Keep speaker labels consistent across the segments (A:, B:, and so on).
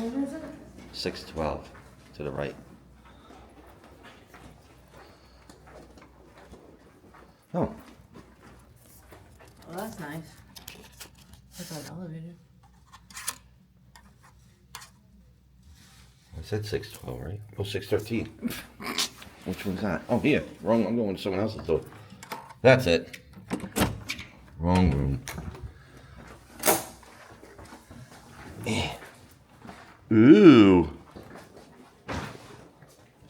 A: room is it?
B: 612 to the right. Oh,
A: Oh, that's nice. That's an elevator.
B: I said 612, right? Oh, 613. Which one's that? Oh, here. Wrong. I'm going to someone else's door. That's it. Wrong room. Eh. Ooh.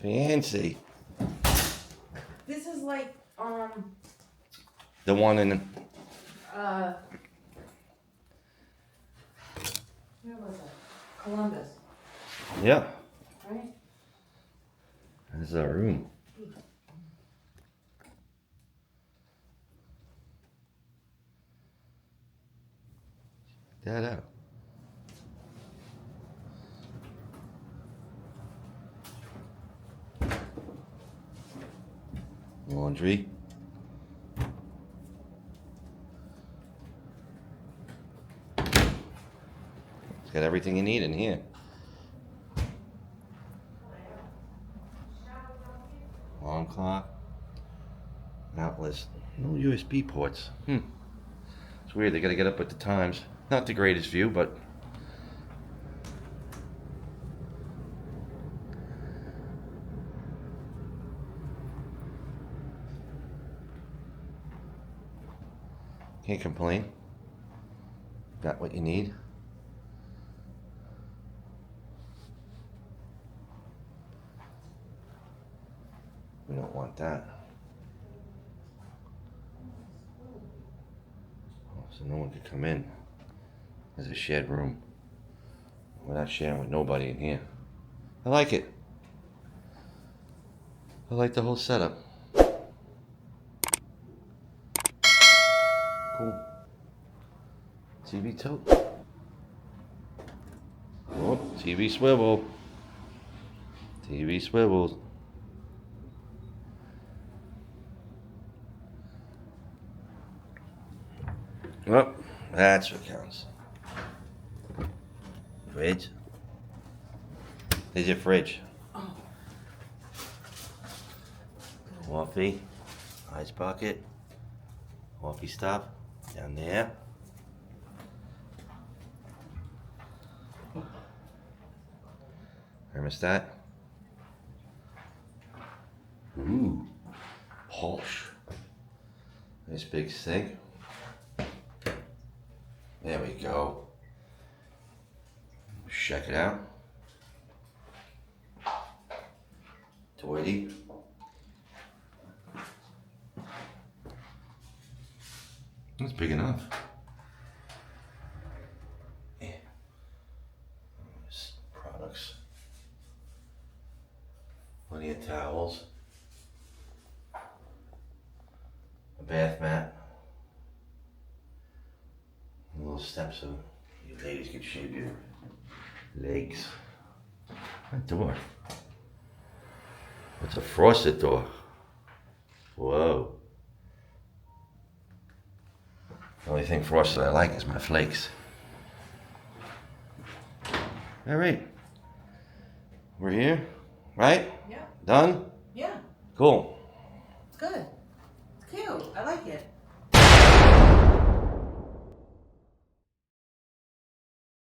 B: Fancy.
A: This is like,
B: The one in.
A: where was it? Columbus,
B: Yeah.
A: right?
B: This is our room. That out. Laundry. It's got everything you need in here. Alarm clock. Outlets. No USB ports. It's weird. They got to get up with the times. Not the greatest view, but can't complain. Got what you need. We don't want that. Oh, so no one could come in. There's a shared room. We're not sharing with nobody in here. I like it. I like the whole setup. Cool. TV tilt. Oh, TV swivel. TV swivels. Oh, that's what counts. Fridge. There's your fridge.
A: Oh.
B: Coffee. Ice bucket. Coffee stop. Down there. Thermostat. Ooh. Posh. Nice big sink. There we go. Check it out. Toity. That's big enough. Yeah. Products. Plenty of towels. A bath mat. Little steps so you ladies can shave your legs. That door. It's a frosted door. Whoa. The only thing frosted I like is my flakes. All right. We're here, right?
A: Yeah.
B: Done?
A: Yeah.
B: Cool.
A: It's good. It's cute. I like it.